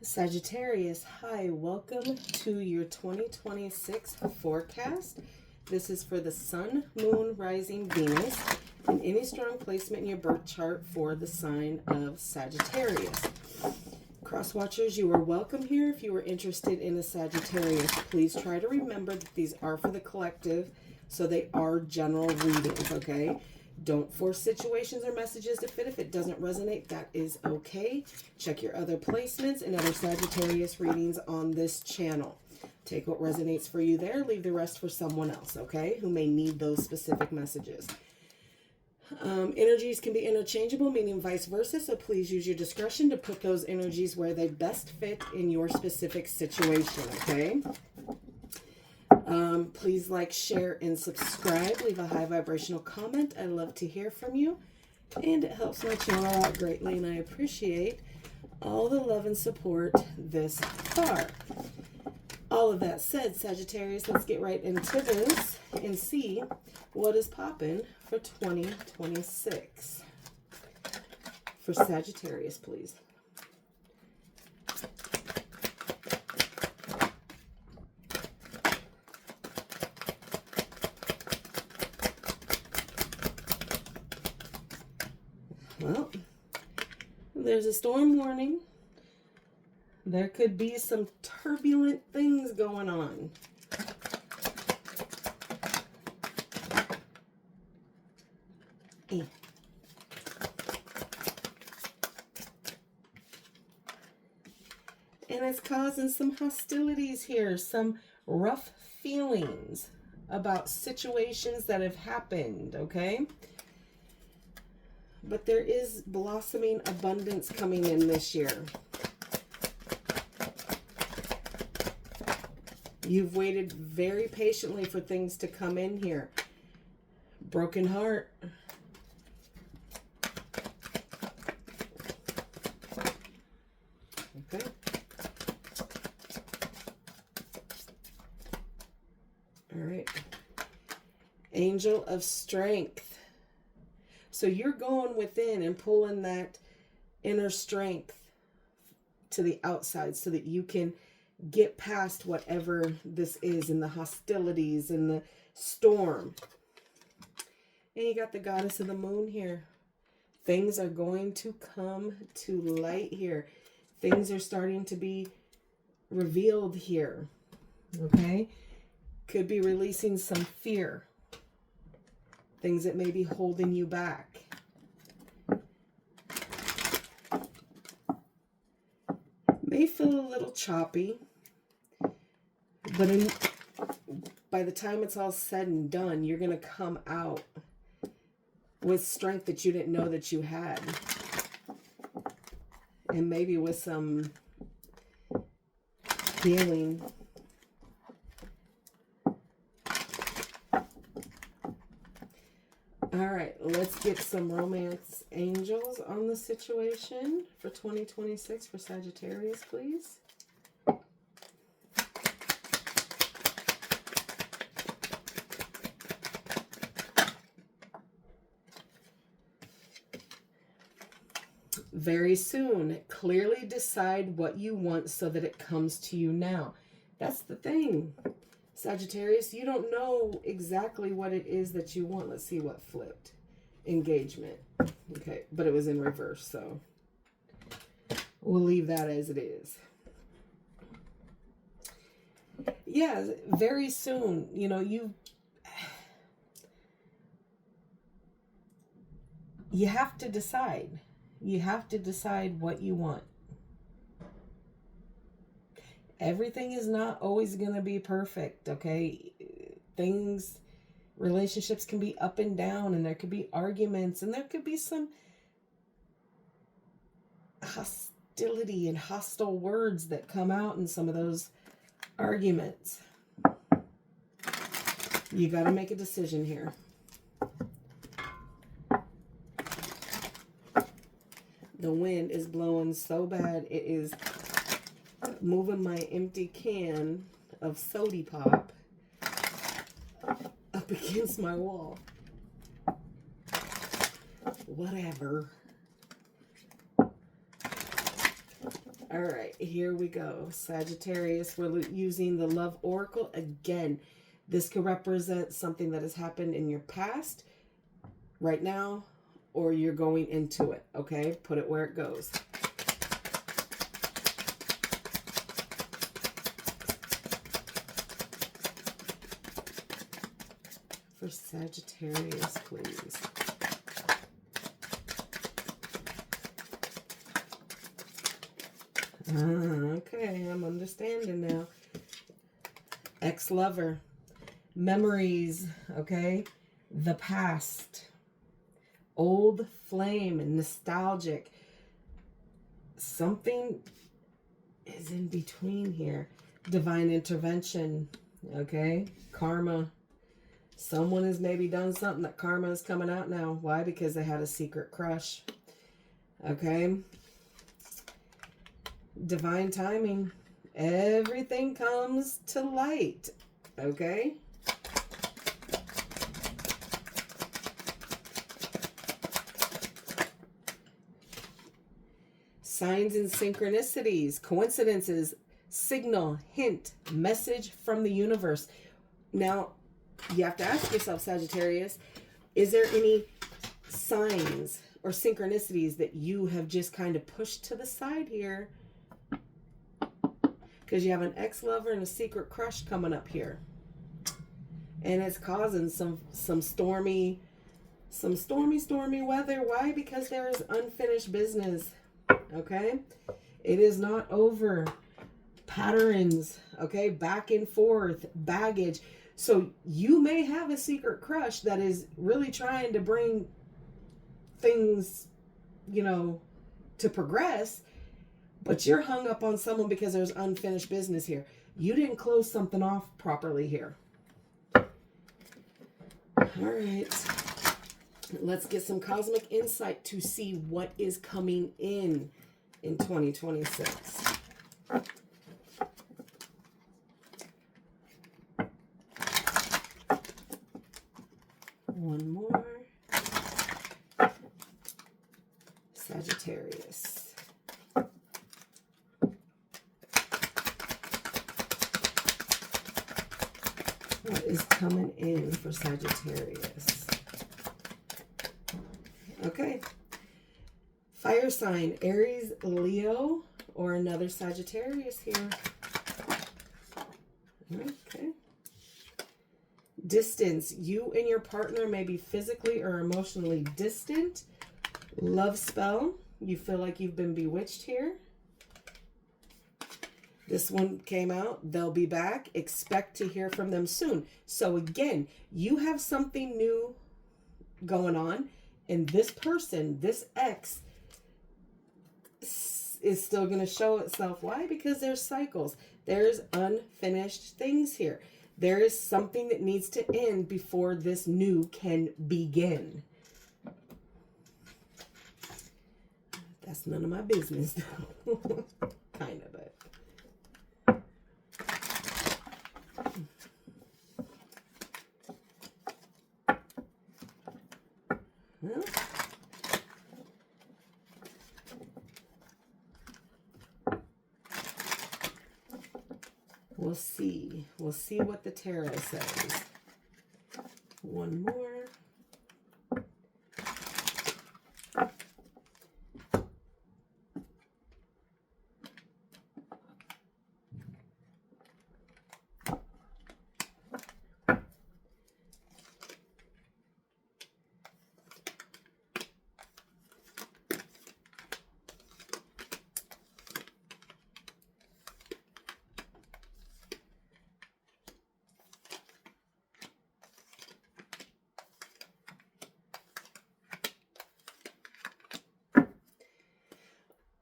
Sagittarius, hi, welcome to your 2026 forecast. This is for the Sun, Moon, Rising, Venus, and any strong placement in your birth chart for the sign of Sagittarius. Crosswatchers, you are welcome here. If you are interested in a Sagittarius, please try to remember that these are for the collective, so they are general readings, okay? Don't force situations or messages to fit. If it doesn't resonate, that is okay. Check your other placements and other Sagittarius readings on this channel. Take what resonates for you there. Leave the rest for someone else, okay, who may need those specific messages. Energies can be interchangeable, meaning vice versa, so please use your discretion to put those energies where they best fit in your specific situation, okay? Please like, share, and subscribe. Leave a high vibrational comment. I love to hear from you, and it helps my channel out greatly, and I appreciate all the love and support this far. All of that said, Sagittarius, let's get right into this and see what is popping for 2026. For Sagittarius, please. Well, there's a storm warning. There could be some turbulent things going on. And it's causing some hostilities here, some rough feelings about situations that have happened, okay? But there is blossoming abundance coming in this year. You've waited very patiently for things to come in here. Broken heart. Okay. All right. Angel of Strength. So you're going within and pulling that inner strength to the outside so that you can get past whatever this is in the hostilities and the storm. And you got the goddess of the moon here. Things are going to come to light here. Things are starting to be revealed here. Okay? Could be releasing some fear. Things that may be holding you back. May feel a little choppy, but by the time it's all said and done, you're going to come out with strength that you didn't know that you had. And maybe with some healing. All right, let's get some romance angels on the situation for 2026 for Sagittarius, please. Very soon, clearly decide what you want so that it comes to you now. That's the thing. Sagittarius, you don't know exactly what it is that you want. Let's see what flipped. Engagement. Okay, but it was in reverse, so we'll leave that as it is. Yeah, very soon, you know, you have to decide. You have to decide what you want. Everything is not always going to be perfect, okay? Relationships can be up and down, and there could be arguments, and there could be some hostility and hostile words that come out in some of those arguments. You got to make a decision here. The wind is blowing so bad, it is moving my empty can of soda pop up against my wall. Whatever. All right, here we go. Sagittarius, we're using the Love Oracle again. This could represent something that has happened in your past, right now, or you're going into it, okay? Put it where it goes. For Sagittarius, please. Okay, I'm understanding now. Ex-lover. Memories, okay? The past. Old flame and nostalgic. Something is in between here. Divine intervention, okay? Karma. Someone has maybe done something that karma is coming out now. Why? Because they had a secret crush. Okay? Divine timing. Everything comes to light. Okay? Signs and synchronicities, coincidences, signal, hint, message from the universe. Now, you have to ask yourself, Sagittarius, is there any signs or synchronicities that you have just kind of pushed to the side here? Because you have an ex-lover and a secret crush coming up here. And it's causing some stormy weather. Why? Because there is unfinished business. Okay? It is not over. Patterns. Okay? Back and forth. Baggage. So you may have a secret crush that is really trying to bring things, you know, to progress. But you're hung up on someone because there's unfinished business here. You didn't close something off properly here. All right. Let's get some cosmic insight to see what is coming in 2026. One more. Sagittarius. What is coming in for Sagittarius? Okay. Fire sign, Aries, Leo, or another Sagittarius here. Okay. Distance. You and your partner may be physically or emotionally distant. Love spell. You feel like you've been bewitched here. This one came out. They'll be back. Expect to hear from them soon. So again, you have something new going on. And this person, this ex, is still going to show itself. Why? Because there's cycles. There's unfinished things here. There is something that needs to end before this new can begin. That's none of my business, though. Kind of, but. Well, we'll see. We'll see what the tarot says. One more.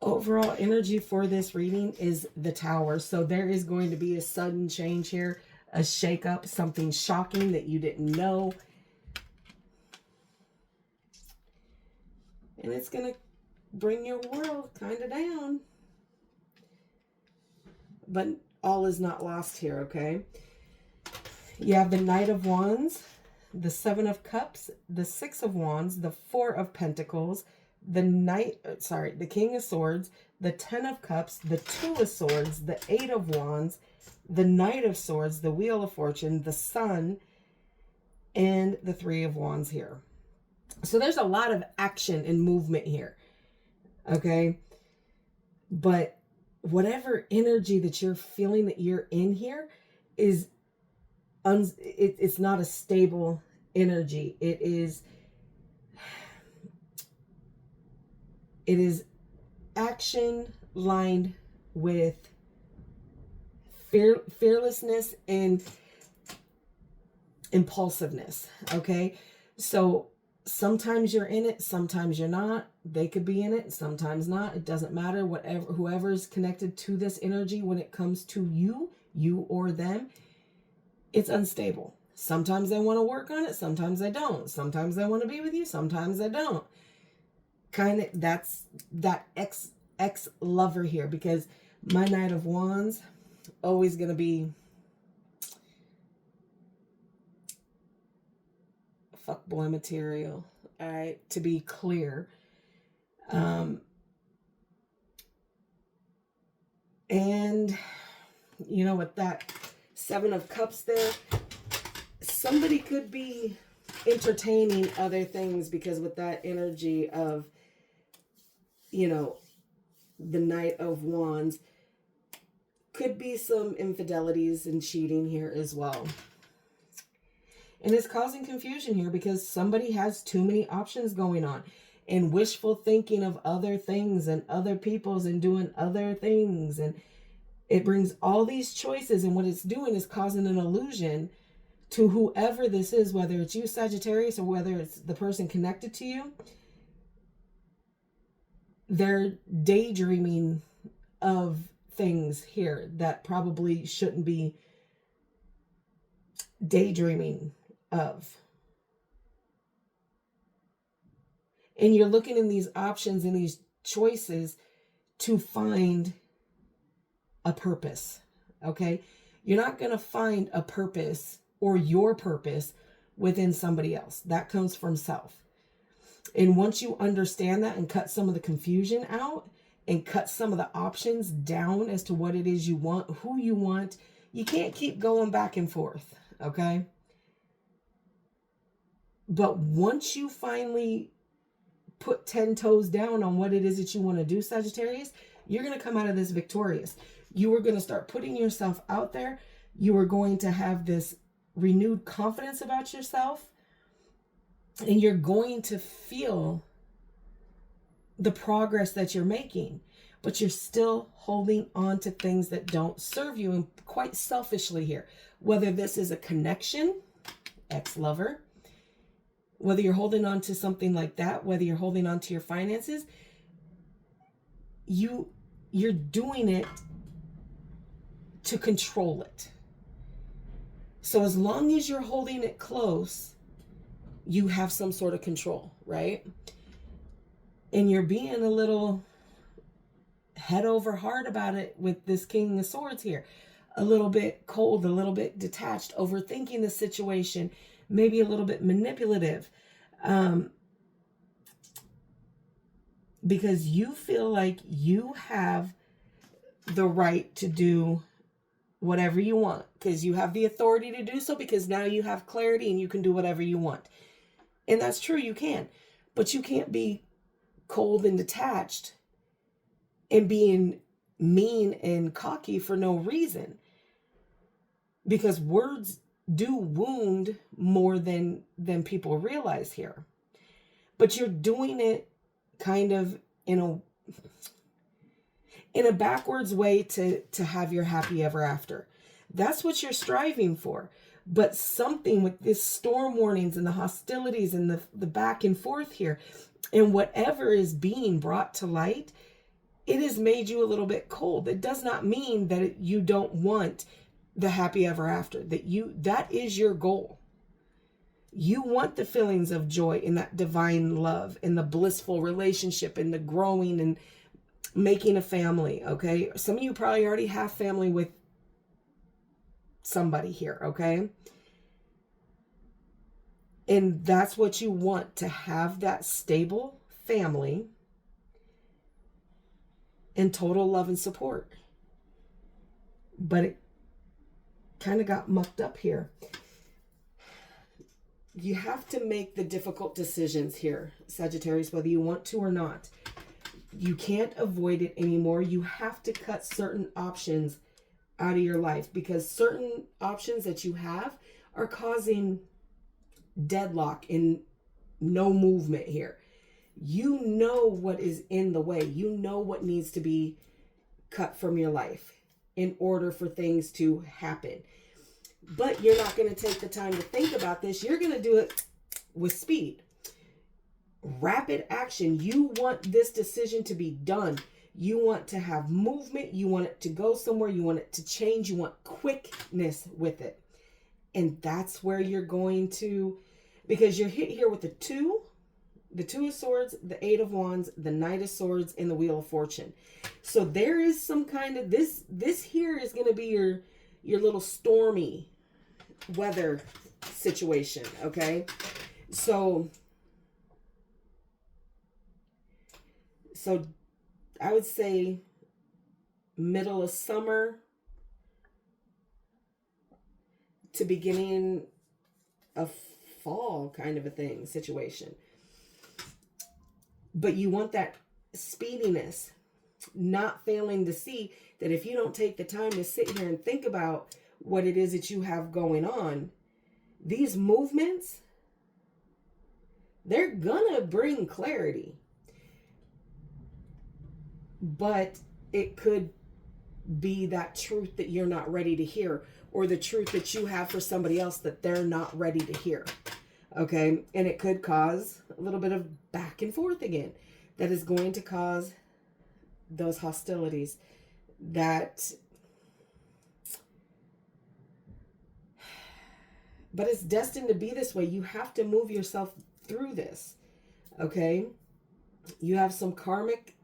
Overall energy for this reading is the Tower. So there is going to be a sudden change here, a shakeup, something shocking that you didn't know. And it's going to bring your world kind of down. But all is not lost here, okay? You have the Knight of Wands, the Seven of Cups, the Six of Wands, the Four of Pentacles, the King of Swords, the Ten of Cups, the Two of Swords, the Eight of Wands, the Knight of Swords, the Wheel of Fortune, the Sun, and the Three of Wands here. So there's a lot of action and movement here, okay? But whatever energy that you're feeling that you're in here is, it's not a stable energy. It is action lined with fearlessness and impulsiveness, okay? So sometimes you're in it, sometimes you're not. They could be in it, sometimes not. It doesn't matter. Whatever, whoever's connected to this energy, when it comes to you or them, it's unstable. Sometimes they want to work on it, sometimes they don't. Sometimes they want to be with you, sometimes they don't. Kind of, that's that ex-lover here, because my Knight of Wands, always going to be fuckboy material, all right, to be clear. And, you know, with that Seven of Cups there, somebody could be entertaining other things, because with that energy of, you know, the Knight of Wands, could be some infidelities and cheating here as well. And it's causing confusion here because somebody has too many options going on and wishful thinking of other things and other people's and doing other things. And it brings all these choices, and what it's doing is causing an illusion to whoever this is, whether it's you, Sagittarius, or whether it's the person connected to you. They're daydreaming of things here that probably shouldn't be daydreaming of. And you're looking in these options and these choices to find a purpose, okay? You're not going to find a purpose or your purpose within somebody else. That comes from self. And once you understand that and cut some of the confusion out and cut some of the options down as to what it is you want, who you want, you can't keep going back and forth, okay? But once you finally put 10 toes down on what it is that you want to do, Sagittarius, you're going to come out of this victorious. You are going to start putting yourself out there. You are going to have this renewed confidence about yourself. And you're going to feel the progress that you're making. But you're still holding on to things that don't serve you, and quite selfishly here. Whether this is a connection, ex-lover, whether you're holding on to something like that, whether you're holding on to your finances, you're doing it to control it. So as long as you're holding it close, you have some sort of control, right? And you're being a little head over heart about it with this King of Swords here. A little bit cold, a little bit detached, overthinking the situation, maybe a little bit manipulative. Because you feel like you have the right to do whatever you want, because you have the authority to do so, because now you have clarity and you can do whatever you want. And that's true, you can. But you can't be cold and detached and being mean and cocky for no reason. Because words do wound more than people realize here. But you're doing it kind of in a backwards way to have your happy ever after. That's what you're striving for. But something with this storm warnings and the hostilities and the back and forth here, and whatever is being brought to light, it has made you a little bit cold. It does not mean that you don't want the happy ever after, that is your goal. You want the feelings of joy and that divine love and the blissful relationship and the growing and making a family, okay? Some of you probably already have family with somebody here, okay? And that's what you want, to have that stable family and total love and support. But it kind of got mucked up here. You have to make the difficult decisions here, Sagittarius, whether you want to or not. You can't avoid it anymore. You have to cut certain options out of your life, because certain options that you have are causing deadlock and no movement here. You know what is in the way. You know what needs to be cut from your life in order for things to happen. But you're not going to take the time to think about this. You're going to do it with speed. Rapid action. You want this decision to be done. You want to have movement. You want it to go somewhere. You want it to change. You want quickness with it. And that's where you're going to, because you're hit here with the Two of Swords, the Eight of Wands, the Knight of Swords, and the Wheel of Fortune. So there is some kind of, this here is going to be your little stormy weather situation, okay? So I would say middle of summer to beginning of fall kind of a thing, situation. But you want that speediness, not failing to see that if you don't take the time to sit here and think about what it is that you have going on, these movements, they're gonna bring clarity. But it could be that truth that you're not ready to hear, or the truth that you have for somebody else that they're not ready to hear. Okay, and it could cause a little bit of back and forth again. That is going to cause those hostilities. But it's destined to be this way. You have to move yourself through this. Okay, you have some karmic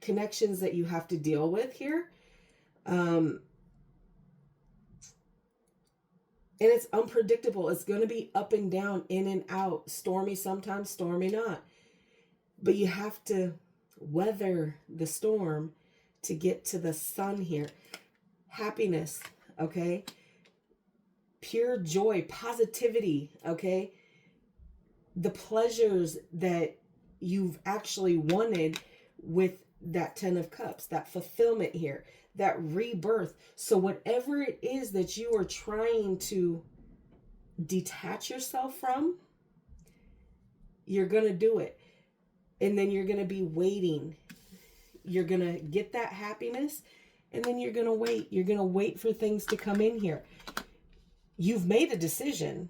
connections that you have to deal with here. And it's unpredictable. It's going to be up and down, in and out, stormy sometimes, stormy not. But you have to weather the storm to get to the sun here. Happiness, okay? Pure joy, positivity, okay? The pleasures that you've actually wanted with that Ten of Cups, that fulfillment here, that rebirth. So whatever it is that you are trying to detach yourself from, you're going to do it. And then you're going to be waiting. You're going to get that happiness, and then you're going to wait. You're going to wait for things to come in here. You've made a decision.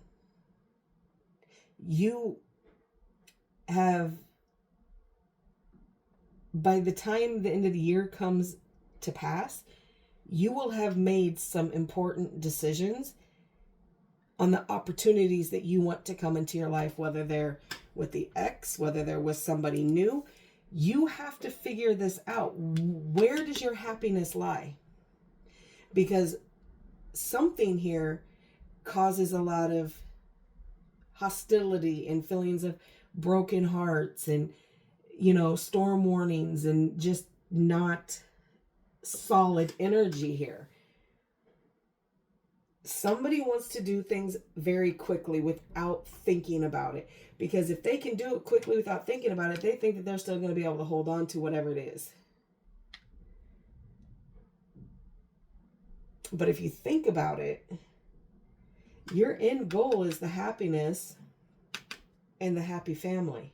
You have, by the time the end of the year comes to pass, you will have made some important decisions on the opportunities that you want to come into your life, whether they're with the ex, whether they're with somebody new. You have to figure this out. Where does your happiness lie? Because something here causes a lot of hostility and feelings of broken hearts and, you know, storm warnings and just not solid energy here. Somebody wants to do things very quickly without thinking about it. Because if they can do it quickly without thinking about it, they think that they're still going to be able to hold on to whatever it is. But if you think about it, your end goal is the happiness and the happy family.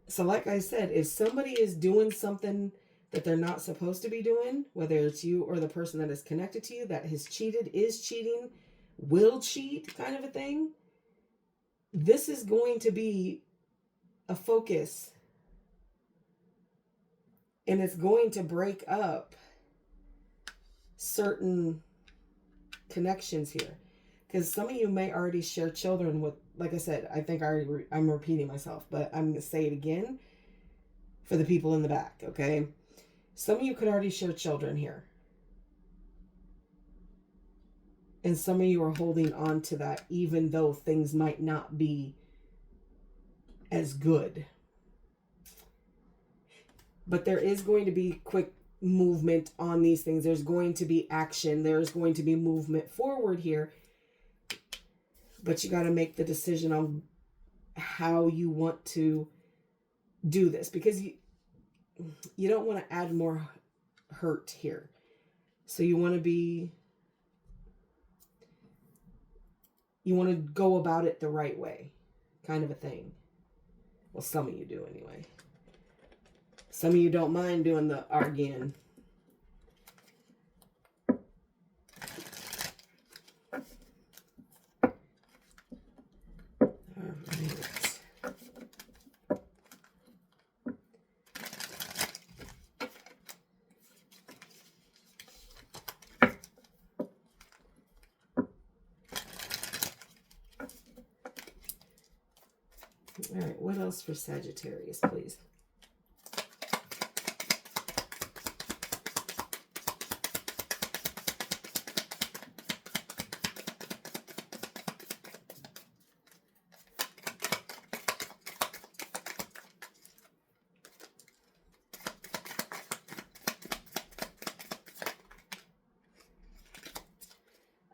So like I said, if somebody is doing something that they're not supposed to be doing, whether it's you or the person that is connected to you, that has cheated, is cheating, will cheat, kind of a thing, this is going to be a focus. And it's going to break up certain connections here. Because some of you may already share children with, like I said, I think I'm repeating myself, but I'm going to say it again for the people in the back, okay? Some of you could already share children here. And some of you are holding on to that, even though things might not be as good. But there is going to be quick movement on these things. There's going to be action. There's going to be movement forward here. But you got to make the decision on how you want to do this, because you don't want to add more hurt here. So you want to go about it the right way, kind of a thing. Well, some of you do anyway. Some of you don't mind doing the arguing. All right, what else for Sagittarius, please?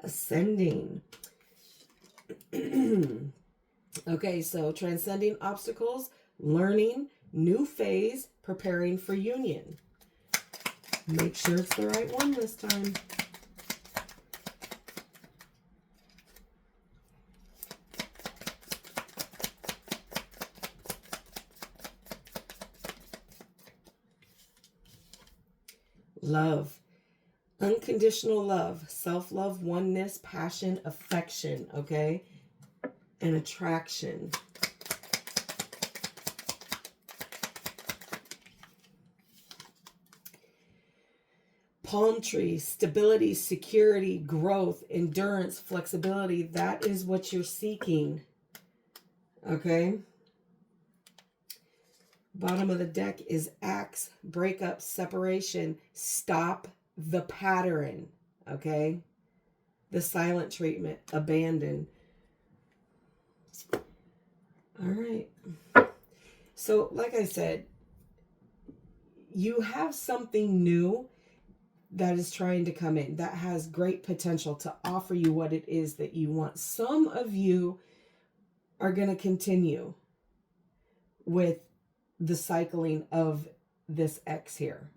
Ascending. Okay, so transcending obstacles, learning, new phase, preparing for union. Make sure it's the right one this time. Love. Unconditional love, self-love, oneness, passion, affection, okay? And attraction. Palm tree, stability, security, growth, endurance, flexibility. That is what you're seeking, okay? Bottom of the deck is axe, breakup, separation, stop the pattern, okay? The silent treatment, abandon. All right. So, like I said, you have something new that is trying to come in that has great potential to offer you what it is that you want. Some of you are going to continue with the cycling of this X here.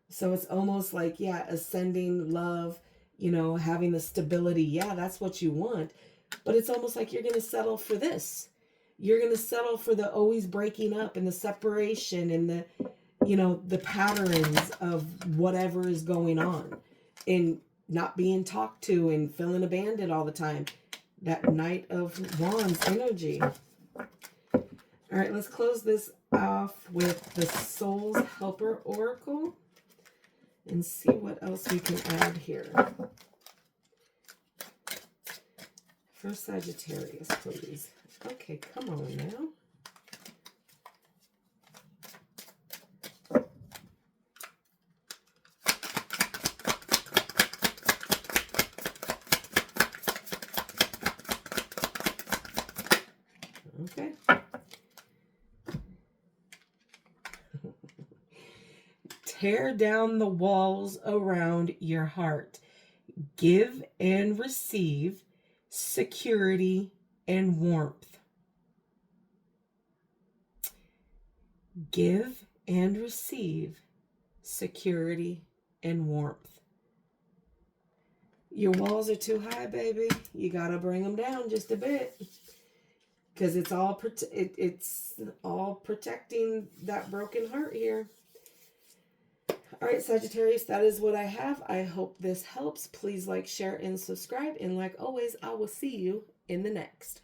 So it's almost like, yeah, ascending, love, you know, having the stability. Yeah, that's what you want. But it's almost like you're going to settle for this. You're going to settle for the always breaking up and the separation and the, you know, the patterns of whatever is going on and not being talked to and feeling abandoned all the time. That Knight of Wands energy. All right, let's close this off with the Soul's Helper Oracle and see what else we can add here. For Sagittarius, please. Okay, come on now. Okay. Tear down the walls around your heart. Give and receive security and warmth. Give and receive security and warmth. Your walls are too high, baby. You got to bring them down just a bit. Because it's all protecting that broken heart here. All right, Sagittarius, that is what I have. I hope this helps. Please like, share, and subscribe. And like always, I will see you in the next.